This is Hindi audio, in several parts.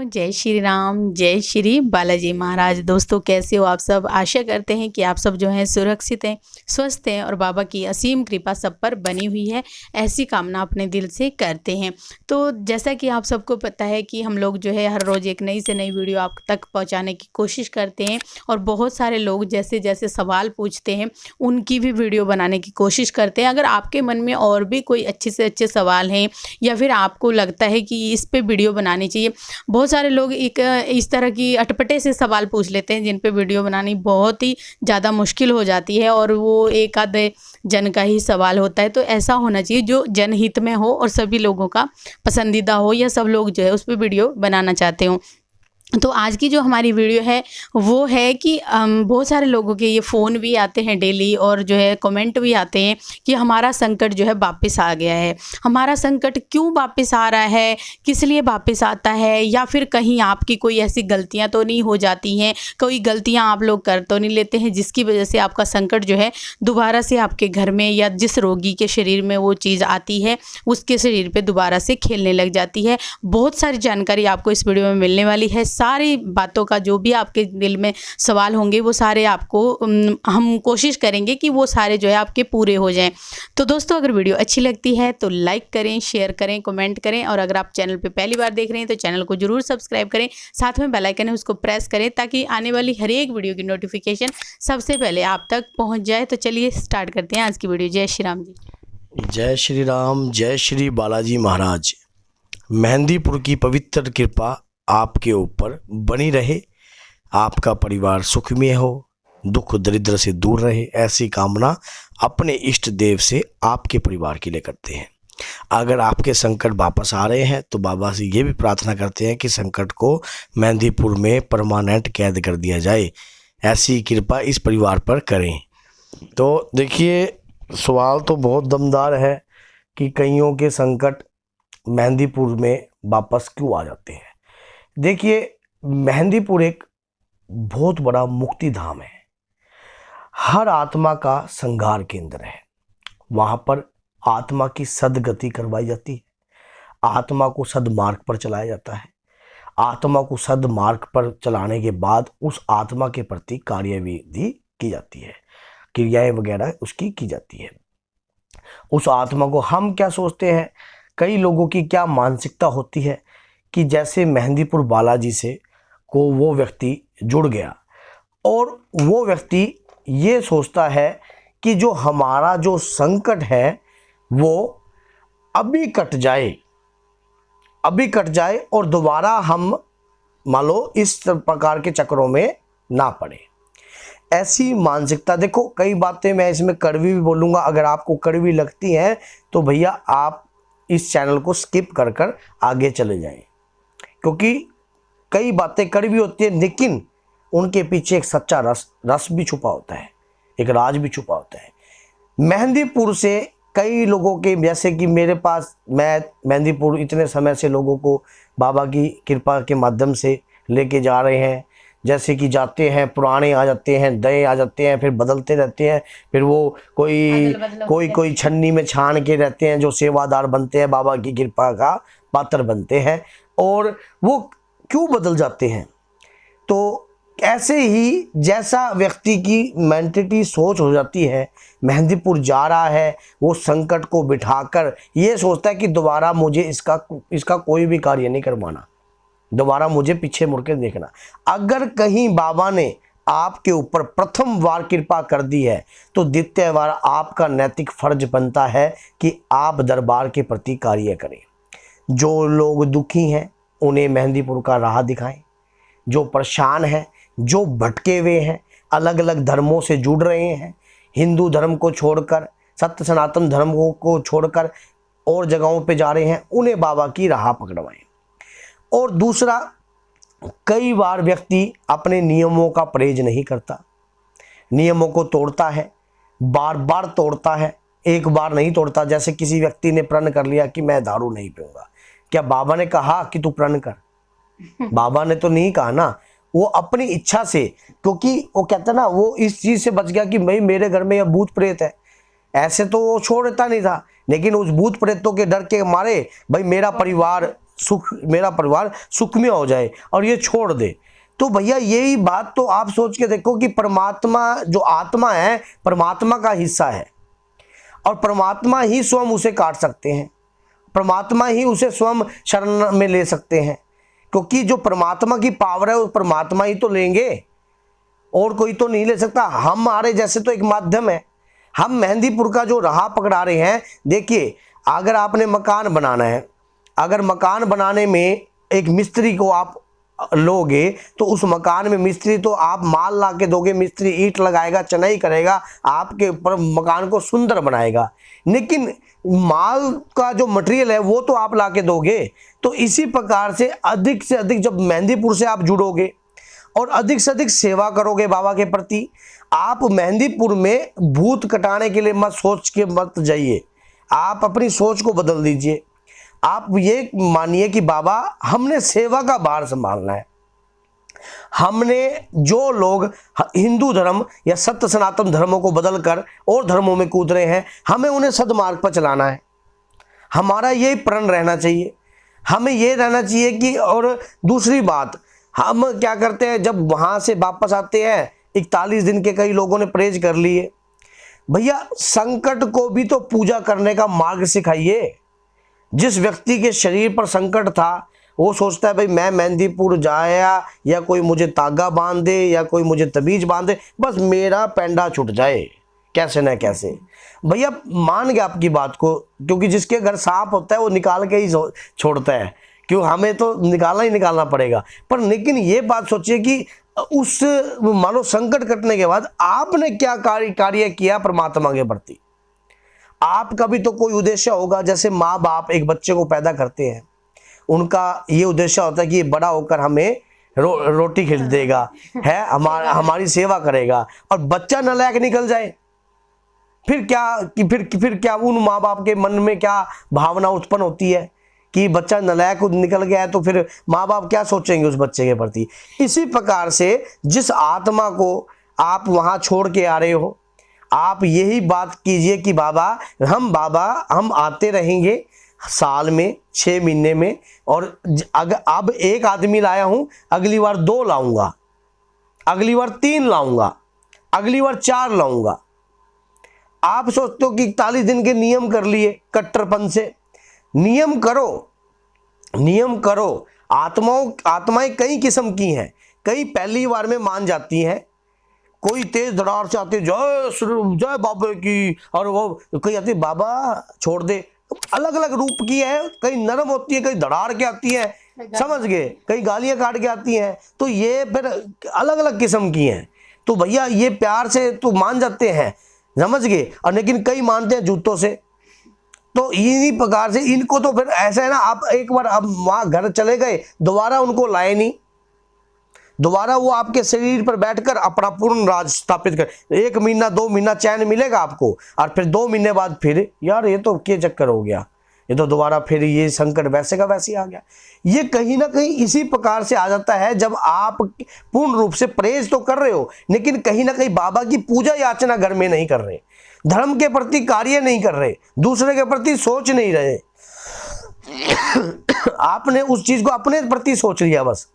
जय श्री राम, जय श्री बालाजी महाराज। दोस्तों कैसे हो आप सब? आशा करते हैं कि आप सब जो हैं सुरक्षित हैं, स्वस्थ हैं और बाबा की असीम कृपा सब पर बनी हुई है, ऐसी कामना अपने दिल से करते हैं। तो जैसा कि आप सबको पता है कि हम लोग जो है हर रोज़ एक नई से नई वीडियो आप तक पहुंचाने की कोशिश करते हैं और बहुत सारे लोग जैसे जैसे सवाल पूछते हैं उनकी भी वीडियो बनाने की कोशिश करते हैं। अगर आपके मन में और भी कोई अच्छे से अच्छे सवाल हैं या फिर आपको लगता है कि इस पे वीडियो बनानी चाहिए, बहुत सारे लोग एक इस तरह की अटपटे से सवाल पूछ लेते हैं जिन पे वीडियो बनानी बहुत ही ज़्यादा मुश्किल हो जाती है और वो एक आधे जन का ही सवाल होता है। तो ऐसा होना चाहिए जो जनहित में हो और सभी लोगों का पसंदीदा हो या सब लोग जो है उस पर वीडियो बनाना चाहते हो। तो आज की जो हमारी वीडियो है वो है कि बहुत सारे लोगों के ये फ़ोन भी आते हैं डेली और जो है कमेंट भी आते हैं कि हमारा संकट जो है वापस आ गया है। हमारा संकट क्यों वापस आ रहा है, किस लिए वापस आता है, या फिर कहीं आपकी कोई ऐसी गलतियां तो नहीं हो जाती हैं, कोई गलतियां आप लोग कर तो नहीं लेते हैं जिसकी वजह से आपका संकट जो है दोबारा से आपके घर में या जिस रोगी के शरीर में वो चीज़ आती है उसके शरीर पर दोबारा से खेलने लग जाती है। बहुत सारी जानकारी आपको इस वीडियो में मिलने वाली है। सारी बातों का जो भी आपके दिल में सवाल होंगे वो सारे आपको हम कोशिश करेंगे कि वो सारे जो है आपके पूरे हो जाएं। तो दोस्तों अगर वीडियो अच्छी लगती है तो लाइक करें, शेयर करें, कमेंट करें और अगर आप चैनल पे पहली बार देख रहे हैं तो चैनल को जरूर सब्सक्राइब करें। साथ में बेल आइकन है उसको प्रेस करें ताकि आने वाली हर एक वीडियो की नोटिफिकेशन सबसे पहले आप तक पहुँच जाए। तो चलिए स्टार्ट करते हैं आज की वीडियो। जय श्री राम जी। जय श्री राम, जय श्री बालाजी महाराज। मेहंदीपुर की पवित्र कृपा आपके ऊपर बनी रहे, आपका परिवार सुखमय हो, दुख दरिद्र से दूर रहे, ऐसी कामना अपने इष्ट देव से आपके परिवार के लिए करते हैं। अगर आपके संकट वापस आ रहे हैं तो बाबा से ये भी प्रार्थना करते हैं कि संकट को मेहंदीपुर में परमानेंट कैद कर दिया जाए, ऐसी कृपा इस परिवार पर करें। तो देखिए सवाल तो बहुत दमदार है कि कईयों के संकट मेहंदीपुर में वापस क्यों आ जाते हैं। देखिए मेहंदीपुर एक बहुत बड़ा मुक्ति धाम है, हर आत्मा का संघार केंद्र है। वहाँ पर आत्मा की सदगति करवाई जाती है, आत्मा को सदमार्ग पर चलाया जाता है। आत्मा को सदमार्ग पर चलाने के बाद उस आत्मा के प्रति कार्यविधि की जाती है, क्रियाएं वगैरह उसकी की जाती है। उस आत्मा को हम क्या सोचते हैं, कई लोगों की क्या मानसिकता होती है कि जैसे मेहंदीपुर बालाजी से को वो व्यक्ति जुड़ गया और वो व्यक्ति ये सोचता है कि जो हमारा जो संकट है वो अभी कट जाए और दोबारा हम मान लो इस प्रकार के चक्रों में ना पड़े। ऐसी मानसिकता, देखो कई बातें मैं इसमें कड़वी भी बोलूँगा, अगर आपको कड़वी लगती हैं तो भैया आप इस चैनल को स्किप कर आगे चले जाएं, क्योंकि कई बातें कड़वी होती है लेकिन उनके पीछे एक सच्चा रस भी छुपा होता है, एक राज भी छुपा होता है। मेहंदीपुर से कई लोगों के, जैसे कि मेरे पास, मैं मेहंदीपुर इतने समय से लोगों को बाबा की कृपा के माध्यम से लेके जा रहे हैं। जैसे कि जाते हैं, पुराने आ जाते हैं, नए आ जाते हैं, फिर बदलते रहते हैं, फिर वो कोई छन्नी में छान के रहते हैं जो सेवादार बनते हैं, बाबा की कृपा का पात्र बनते हैं और वो क्यों बदल जाते हैं। तो ऐसे ही जैसा व्यक्ति की मेंटलिटी सोच हो जाती है, मेहंदीपुर जा रहा है वो संकट को बिठाकर ये सोचता है कि दोबारा मुझे इसका कोई भी कार्य नहीं करवाना, दोबारा मुझे पीछे मुड़ के देखना। अगर कहीं बाबा ने आपके ऊपर प्रथम बार कृपा कर दी है तो द्वितीय बार आपका नैतिक फर्ज बनता है कि आप दरबार के प्रति कार्य करें। जो लोग दुखी हैं उन्हें मेहंदीपुर का राह दिखाएं, जो परेशान हैं, जो भटके हुए हैं, अलग अलग धर्मों से जुड़ रहे हैं, हिंदू धर्म को छोड़कर, सत्य सनातन धर्म को छोड़कर और जगहों पे जा रहे हैं, उन्हें बाबा की राह पकड़वाएं। और दूसरा, कई बार व्यक्ति अपने नियमों का परहेज नहीं करता, नियमों को तोड़ता है, बार बार तोड़ता है, एक बार नहीं तोड़ता। जैसे किसी व्यक्ति ने प्रण कर लिया कि मैं दारू नहीं पीऊंगा, क्या बाबा ने कहा कि तू प्रण कर? बाबा ने तो नहीं कहा ना, वो अपनी इच्छा से, क्योंकि वो कहता ना, वो इस चीज से बच गया कि भाई मेरे घर में यह भूत प्रेत है। ऐसे तो वो छोड़ देता नहीं था, लेकिन उस भूत प्रेतों के डर के मारे भाई मेरा परिवार सुख, मेरा परिवार सुखमय हो जाए और ये छोड़ दे। तो भैया यही बात तो आप सोच के देखो कि परमात्मा जो आत्मा है परमात्मा का हिस्सा है और परमात्मा ही स्वयं उसे काट सकते हैं, परमात्मा ही उसे स्वयं शरण में ले सकते हैं, क्योंकि जो परमात्मा की पावर है वो परमात्मा ही तो लेंगे और कोई तो नहीं ले सकता। हमारे जैसे तो एक माध्यम है। हम मेहंदीपुर का जो राह पकड़ा रहे हैं, देखिए अगर आपने मकान बनाना है, अगर मकान बनाने में एक मिस्त्री को आप लोगे तो उस मकान में मिस्त्री तो आप माल ला के दोगे, मिस्त्री ईंट लगाएगा, चनाई करेगा, आपके ऊपर मकान को सुंदर बनाएगा, लेकिन माल का जो मटेरियल है वो तो आप ला के दोगे। तो इसी प्रकार से अधिक जब मेहंदीपुर से आप जुड़ोगे और अधिक से अधिक सेवा करोगे बाबा के प्रति, आप मेहंदीपुर में भूत कटाने के लिए मत सोच के मत जाइए, आप अपनी सोच को बदल दीजिए। आप ये मानिए कि बाबा हमने सेवा का भार संभालना है। हमने जो लोग हिंदू धर्म या सत्य सनातन धर्मों को बदलकर और धर्मों में कूद रहे हैं, हमें उन्हें सद्मार्ग पर चलाना है। हमारा यही प्रण रहना चाहिए, हमें ये रहना चाहिए कि, और दूसरी बात हम क्या करते हैं जब वहां से वापस आते हैं, 41 दिन के कई लोगों ने परहेज कर लिए। भैया संकट को भी तो पूजा करने का मार्ग सिखाइए। जिस व्यक्ति के शरीर पर संकट था वो सोचता है भाई मैं मेहंदीपुर जाया या कोई मुझे तागा बांध दे या कोई मुझे तबीज बांध दे, बस मेरा पेंडा छूट जाए कैसे न कैसे। भैया मान गया आपकी बात को, क्योंकि जिसके घर सांप होता है वो निकाल के ही छोड़ता है, क्यों हमें तो निकालना ही निकालना पड़ेगा। पर लेकिन ये बात सोचिए कि उस मान लो संकट कटने के बाद आपने क्या कार्य किया परमात्मा के प्रति। आपका भी तो कोई उद्देश्य होगा। जैसे माँ बाप एक बच्चे को पैदा करते हैं, उनका ये उद्देश्य होता है कि ये बड़ा होकर हमें रोटी खिला देगा, है हमारी सेवा करेगा, और बच्चा नालायक निकल जाए फिर क्या कि फिर क्या उन माँ बाप के मन में क्या भावना उत्पन्न होती है कि बच्चा नालायक निकल गया है, तो फिर माँ बाप क्या सोचेंगे उस बच्चे के प्रति। इसी प्रकार से जिस आत्मा को आप वहां छोड़ के आ रहे हो, आप यही बात कीजिए कि बाबा हम आते रहेंगे साल में 6 महीने में, और अगर अब एक आदमी लाया हूं अगली बार 2 लाऊंगा, अगली बार 3 लाऊंगा, अगली बार 4 लाऊंगा। आप सोचते हो कि 41 दिन के नियम कर लिए कट्टरपन से। नियम करो। आत्माएं कई किस्म की हैं, कई पहली बार में मान जाती हैं, कोई तेज धड़ार से आती है जय बाबा की, और वो कई आती बाबा छोड़ दे। अलग अलग रूप की है, कई नरम होती है, कई धड़ार के आती है, समझ गए, कई गालियां काट के आती हैं। तो ये फिर अलग अलग किस्म की हैं। तो भैया ये प्यार से तो मान जाते हैं, समझ गए, और लेकिन कई मानते हैं जूतों से। तो इन्हीं प्रकार से इनको तो फिर ऐसा है ना, आप एक बार अब वहां घर चले गए, दोबारा उनको लाए नहीं, दोबारा वो आपके शरीर पर बैठकर अपना पूर्ण राज स्थापित कर। 1 महीना 2 महीना चैन मिलेगा आपको, और फिर 2 महीने बाद फिर यार ये तो क्या चक्कर हो गया, ये तो दोबारा फिर ये संकट वैसे का वैसे ही आ गया। ये कहीं ना कहीं इसी प्रकार से आ जाता है जब आप पूर्ण रूप से परहेज तो कर रहे हो, लेकिन कहीं ना कहीं बाबा की पूजा याचना घर में नहीं कर रहे, धर्म के प्रति कार्य नहीं कर रहे, दूसरे के प्रति सोच नहीं रहे। आपने उस चीज को अपने प्रति सोच लिया बस।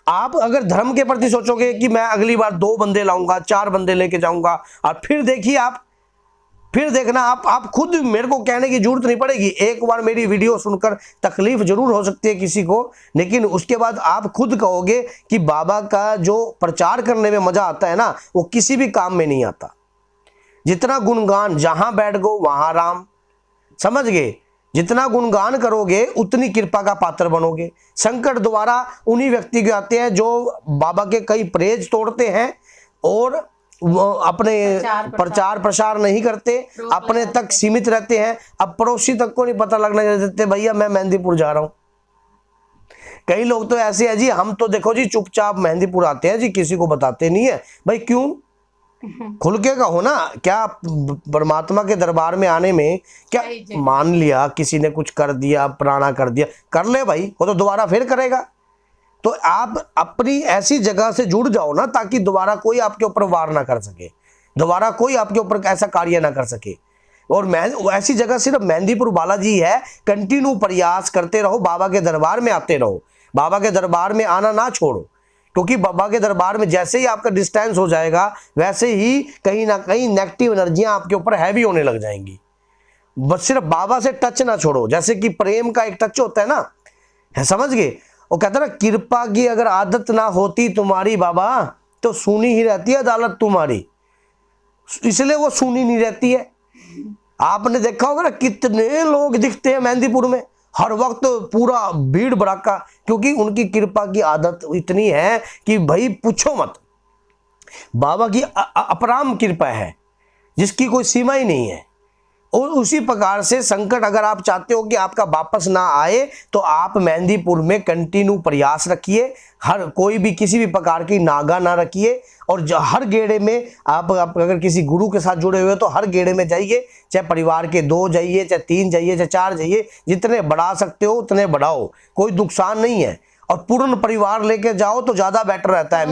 आप अगर धर्म के प्रति सोचोगे कि मैं अगली बार 2 बंदे लाऊंगा, 4 बंदे लेके जाऊंगा, और फिर देखिए फिर देखना आप खुद, मेरे को कहने की जरूरत नहीं पड़ेगी। एक बार मेरी वीडियो सुनकर तकलीफ जरूर हो सकती है किसी को, लेकिन उसके बाद आप खुद कहोगे कि बाबा का जो प्रचार करने में मजा आता है ना, वो किसी भी काम में नहीं आता। जितना गुणगान, जहां बैठ गो वहां राम, समझ गए, जितना गुणगान करोगे उतनी कृपा का पात्र बनोगे। संकट द्वारा उन्हीं व्यक्ति के आते हैं जो बाबा के कई परहेज तोड़ते हैं और अपने प्रचार प्रसार नहीं करते, अपने तक सीमित रहते हैं। अब पड़ोसी तक को नहीं पता लगने देते भैया मैं मेहंदीपुर जा रहा हूं। कई लोग तो ऐसे है जी, हम तो देखो जी चुपचाप मेहंदीपुर आते हैं जी, किसी को बताते नहीं है। भाई क्यों, खुल के कहो ना। क्या परमात्मा के दरबार में आने में क्या, मान लिया किसी ने कुछ कर दिया, पुराना कर दिया, कर ले भाई, वो तो दोबारा फिर करेगा। तो आप अपनी ऐसी जगह से जुड़ जाओ ना, ताकि दोबारा कोई आपके ऊपर वार ना कर सके, दोबारा कोई आपके ऊपर ऐसा कार्य ना कर सके। और ऐसी जगह सिर्फ मेहंदीपुर बालाजी है। कंटिन्यू प्रयास करते रहो, बाबा के दरबार में आते रहो, बाबा के दरबार में आना ना छोड़ो, क्योंकि बाबा के दरबार में जैसे ही आपका डिस्टेंस हो जाएगा वैसे ही कहीं ना कहीं नेगेटिव एनर्जियां आपके ऊपर हैवी होने लग जाएंगी। बस सिर्फ बाबा से टच ना छोड़ो, जैसे कि प्रेम का एक टच होता है ना, है, समझ गए। वो कहता है ना, कृपा की अगर आदत ना होती तुम्हारी बाबा तो सुनी ही रहती है अदालत तुम्हारी, इसलिए वो सुनी नहीं रहती है। आपने देखा होगा ना कितने लोग दिखते हैं मेहंदीपुर में हर वक्त, पूरा भीड़ भड़ाका, क्योंकि उनकी कृपा की आदत इतनी है कि भाई पूछो मत। बाबा की अपराम कृपा है जिसकी कोई सीमा ही नहीं है। और उसी प्रकार से संकट अगर आप चाहते हो कि आपका वापस ना आए तो आप मेहंदीपुर में कंटिन्यू प्रयास रखिए, हर कोई भी किसी भी प्रकार की नागा ना रखिए। और हर गेड़े में आप अगर किसी गुरु के साथ जुड़े हुए हो तो हर गेड़े में जाइए, चाहे परिवार के 2 जाइए, चाहे 3 जाइए, चाहे 4 जाइए, जितने बढ़ा सकते हो उतने बढ़ाओ, कोई नुकसान नहीं है। और पूर्ण परिवार लेके जाओ तो ज़्यादा बेटर रहता है।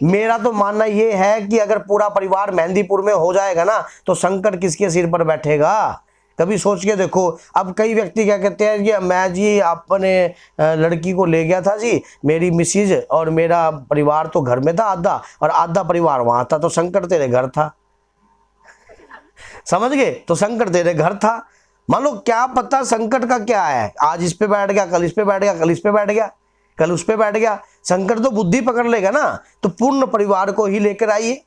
मेरा तो मानना ये है कि अगर पूरा परिवार मेहंदीपुर में हो जाएगा ना तो संकट किसके सिर पर बैठेगा, कभी सोच के देखो। अब कई व्यक्ति क्या कहते हैं कि मैं जी अपने लड़की को ले गया था जी, मेरी मिसिज और मेरा परिवार तो घर में था आधा, और आधा परिवार वहाँ था, तो संकट तेरे घर था, समझ गए, तो संकट तेरे घर था। मान लो क्या पता संकट का क्या है, आज इस पे बैठ गया, कल इस पे बैठ गया, कल इस पे बैठ गया, कल उस पे बैठ गया, संकट तो बुद्धि पकड़ लेगा ना। तो पूर्ण परिवार को ही लेकर आइए,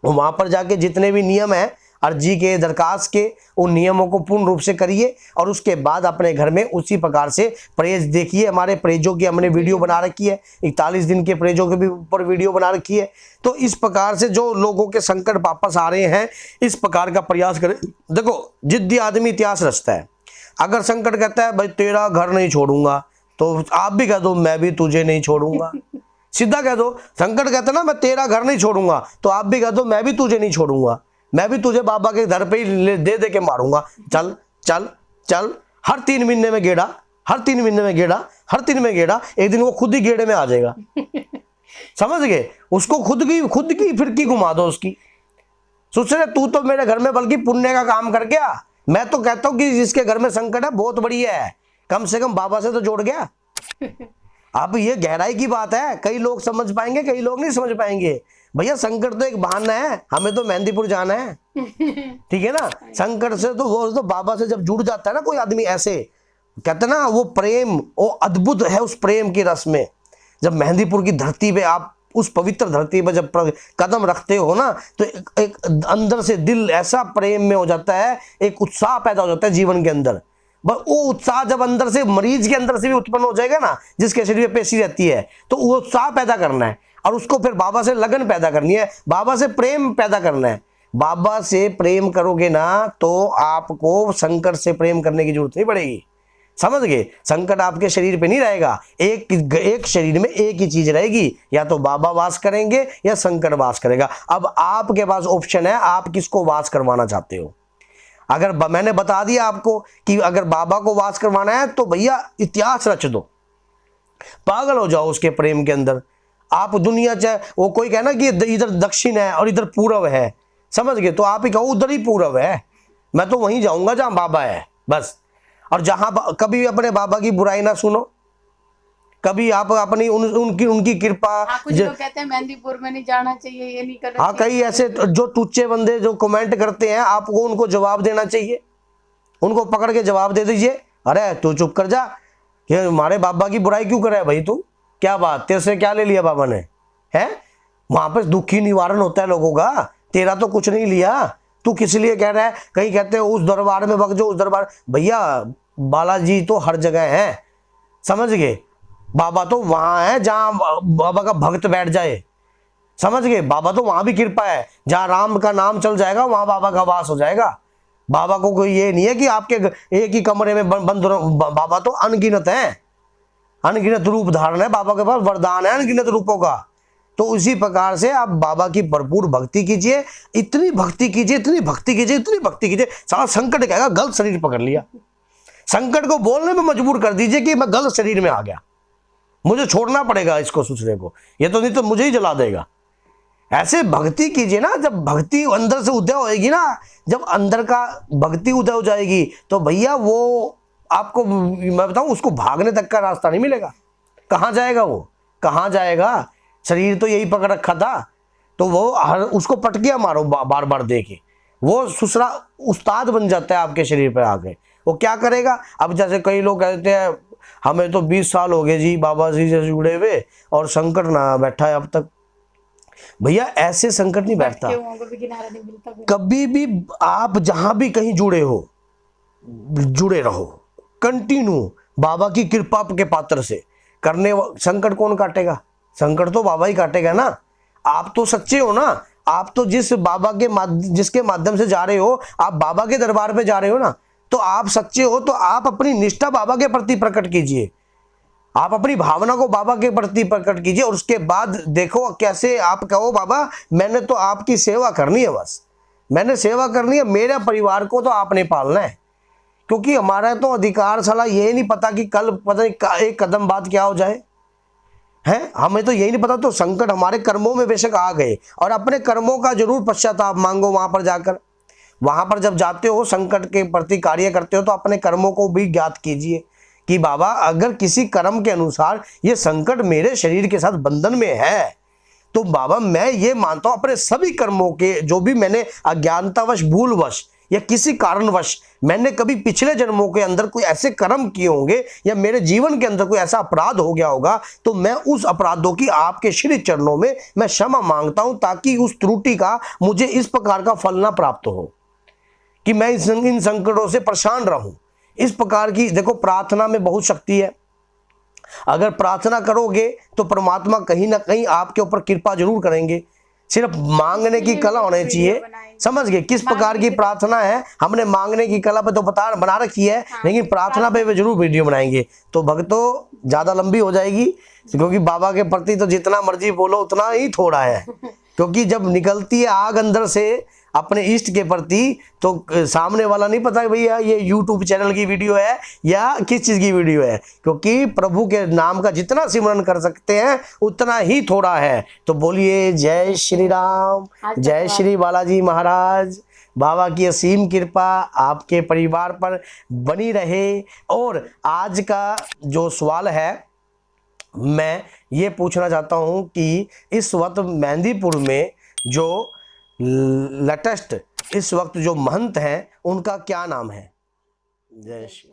वहां पर जाके जितने भी नियम है अर्जी के, दरखास्त के, उन नियमों को पूर्ण रूप से करिए। और उसके बाद अपने घर में उसी प्रकार से प्रेज देखिए। हमारे प्रेजों की हमने वीडियो बना रखी है, 41 दिन के प्रेजों के भी ऊपर वीडियो बना रखी है। तो इस प्रकार से जो लोगों के संकट वापस आ रहे हैं, इस प्रकार का प्रयास करें। देखो, जिद्दी आदमी इतिहास रचता है। अगर संकट कहता है भाई तेरा घर नहीं छोड़ूंगा, तो आप भी कह दो मैं भी तुझे नहीं छोड़ूंगा, सीधा कह दो। संकट कहता है ना मैं तेरा घर नहीं छोड़ूंगा, तो आप भी कह दो मैं भी तुझे नहीं छोड़ूंगा, मैं भी तुझे बाबा के घर पे ही दे दे के मारूंगा, चल चल चल। हर 3 महीने में गेड़ा, हर 3 महीने में गेड़ा, हर 3 में गेड़ा, एक दिन वो खुद ही गेड़े में आ जाएगा, समझ गए। उसको खुद की फिरकी घुमा दो उसकी। सोच रहे तू तो मेरे घर में बल्कि पुण्य का काम कर गया। मैं तो कहता हूँ कि जिसके घर में संकट है बहुत बढ़िया है, कम से कम बाबा से तो जोड़ गया। अब ये गहराई की बात है, कई लोग समझ पाएंगे, कई लोग नहीं समझ पाएंगे। भैया संकट तो एक बहाना है, हमें तो मेहंदीपुर जाना है, ठीक है ना। संकट से तो वो तो बाबा से जब जुड़ जाता है ना कोई आदमी, ऐसे कहते ना वो प्रेम, वो अद्भुत है उस प्रेम के रस में। जब मेहंदीपुर की धरती पे आप, उस पवित्र धरती पर जब कदम रखते हो ना, तो एक अंदर से दिल ऐसा प्रेम में हो जाता है, एक उत्साह पैदा हो जाता है जीवन के अंदर। बस वो उत्साह जब अंदर से, मरीज के अंदर से भी उत्पन्न हो जाएगा ना, जिसके शरीर में पेशी रहती है, तो वो उत्साह पैदा करना है और उसको फिर बाबा से लगन पैदा करनी है, बाबा से प्रेम पैदा करना है। बाबा से प्रेम करोगे ना तो आपको संकट से प्रेम करने की जरूरत नहीं पड़ेगी, समझ गए। संकट आपके शरीर पे नहीं रहेगा, एक शरीर में एक ही चीज रहेगी, या तो बाबा वास करेंगे या संकट वास करेगा। अब आपके पास ऑप्शन है, आप किसको वास करवाना चाहते हो। अगर मैंने बता दिया आपको कि अगर बाबा को वास करवाना है तो भैया इतिहास रच दो, पागल हो जाओ उसके प्रेम के अंदर। आप दुनिया चाहे वो कोई कहना कि इधर दक्षिण है और इधर पूरब है, समझ गए, तो आप ही कहो उधर ही पूरब है, मैं तो वहीं जाऊंगा जहां बाबा है बस। और जहां कभी अपने बाबा की बुराई ना सुनो, कभी आप अपनी उनकी कृपा। हाँ, कुछ लोग कहते हैं मेहंदीपुर में नहीं जाना चाहिए, ये नहीं करना। हाँ, कई ऐसे जो टुच्चे बंदे जो कमेंट करते हैं, आपको उनको जवाब देना चाहिए, उनको पकड़ के जवाब दे दीजिए। अरे तू चुप कर जा, ये हमारे बाबा की बुराई क्यों करे भाई तू, क्या बात, तेरे से क्या ले लिया बाबा ने, है। वहां पर दुखी निवारण होता है लोगों का, तेरा तो कुछ नहीं लिया, तू किस लिए कह रहा है। कहीं कहते हैं उस दरबार में बग जो, उस दरबार, भैया बालाजी तो हर जगह है, समझ गए। बाबा तो वहां है जहां बाबा का भक्त बैठ जाए, समझ गए। बाबा तो वहां भी कृपा है, जहां राम का नाम चल जाएगा वहां बाबा का वास हो जाएगा। बाबा को कोई ये नहीं है कि आपके एक ही कमरे में बंद। बाबा तो अनगिनत है, अनगिनत रूप धारण है, बाबा के पास वरदान है अनगिनत रूपों का। तो उसी प्रकार से आप बाबा की भरपूर भक्ति कीजिए, इतनी भक्ति कीजिए, इतनी भक्ति कीजिए, इतनी भक्ति कीजिए। सारा संकट कहेगा गलत शरीर पकड़ लिया, संकट को बोलने में मजबूर कर दीजिए कि मैं गलत शरीर में आ गया, मुझे छोड़ना पड़ेगा इसको, दूसरे को, ये तो नहीं तो मुझे ही जला देगा, ऐसे भक्ति कीजिए ना, जब भक्ति अंदर से उदय होएगी ना, जब अंदर का भक्ति उदय हो जाएगी तो भैया वो आपको मैं बताऊं, उसको भागने तक का रास्ता नहीं मिलेगा। कहाँ जाएगा वो, कहाँ जाएगा? शरीर तो यही पकड़ रखा था, तो वो उसको पटकिया मारो बार बार दे के, वो सुसरा उस्ताद बन जाता है आपके शरीर पर आके। वो क्या करेगा? अब जैसे कई लोग कहते हैं हमें तो 20 साल हो गए जी बाबा जी से जुड़े हुए और संकट ना बैठा है अब तक। भैया ऐसे संकट नहीं बैठता कभी भी। आप जहां भी कहीं जुड़े हो, जुड़े रहो कंटिन्यू बाबा की कृपा के पात्र से करने। संकट कौन काटेगा? संकट तो बाबा ही काटेगा ना। आप तो सच्चे हो ना, आप तो जिस बाबा के जिसके माध्यम से जा रहे हो, आप बाबा के दरबार पे जा रहे हो ना, तो आप सच्चे हो तो आप अपनी निष्ठा बाबा के प्रति प्रकट कीजिए, आप अपनी भावना को बाबा के प्रति प्रकट कीजिए और उसके बाद देखो कैसे आप कहो बाबा मैंने तो आपकी सेवा करनी है, बस मैंने सेवा करनी है, मेरे परिवार को तो आपने पालना है। क्योंकि हमारा तो अधिकार साला ये नहीं पता कि कल पता नहीं एक कदम बाद क्या हो जाए, है हमें तो यही नहीं पता। तो संकट हमारे कर्मों में बेशक आ गए और अपने कर्मों का जरूर पश्चाताप मांगो वहां पर जाकर। वहां पर जब जाते हो संकट के प्रति कार्य करते हो तो अपने कर्मों को भी ज्ञात कीजिए कि बाबा अगर किसी कर्म के अनुसार ये संकट मेरे शरीर के साथ बंधन में है तो बाबा मैं ये मानता हूं अपने सभी कर्मों के जो भी मैंने अज्ञानतावश भूलवश या किसी कारणवश मैंने कभी पिछले जन्मों के अंदर कोई ऐसे कर्म किए होंगे या मेरे जीवन के अंदर कोई ऐसा अपराध हो गया होगा तो मैं उस अपराधों की आपके श्री चरणों में मैं क्षमा मांगता हूं ताकि उस त्रुटि का मुझे इस प्रकार का फल ना प्राप्त हो कि मैं इन संकटों से परेशान रहूं। इस प्रकार की देखो प्रार्थना में बहुत शक्ति है। अगर प्रार्थना करोगे तो परमात्मा कहीं ना कहीं आपके ऊपर कृपा जरूर करेंगे। सिर्फ मांगने की कला होनी चाहिए। समझ गए किस प्रकार की प्रार्थना है? हमने मांगने की कला पे तो बना रखी है, लेकिन प्रार्थना पे भी जरूर वीडियो बनाएंगे। तो भक्तों ज्यादा लंबी हो जाएगी क्योंकि बाबा के प्रति तो जितना मर्जी बोलो उतना ही थोड़ा है। क्योंकि जब निकलती है आग अंदर से अपने इष्ट के प्रति तो सामने वाला नहीं पता भैया ये YouTube चैनल की वीडियो है या किस चीज़ की वीडियो है, क्योंकि प्रभु के नाम का जितना सिमरन कर सकते हैं उतना ही थोड़ा है। तो बोलिए जय श्री राम, जय श्री बालाजी महाराज। बाबा की असीम कृपा आपके परिवार पर बनी रहे। और आज का जो सवाल है मैं ये पूछना चाहता हूँ कि इस वक्त मेहंदीपुर में जो लेटेस्ट इस वक्त जो महंत हैं उनका क्या नाम है? जय श्री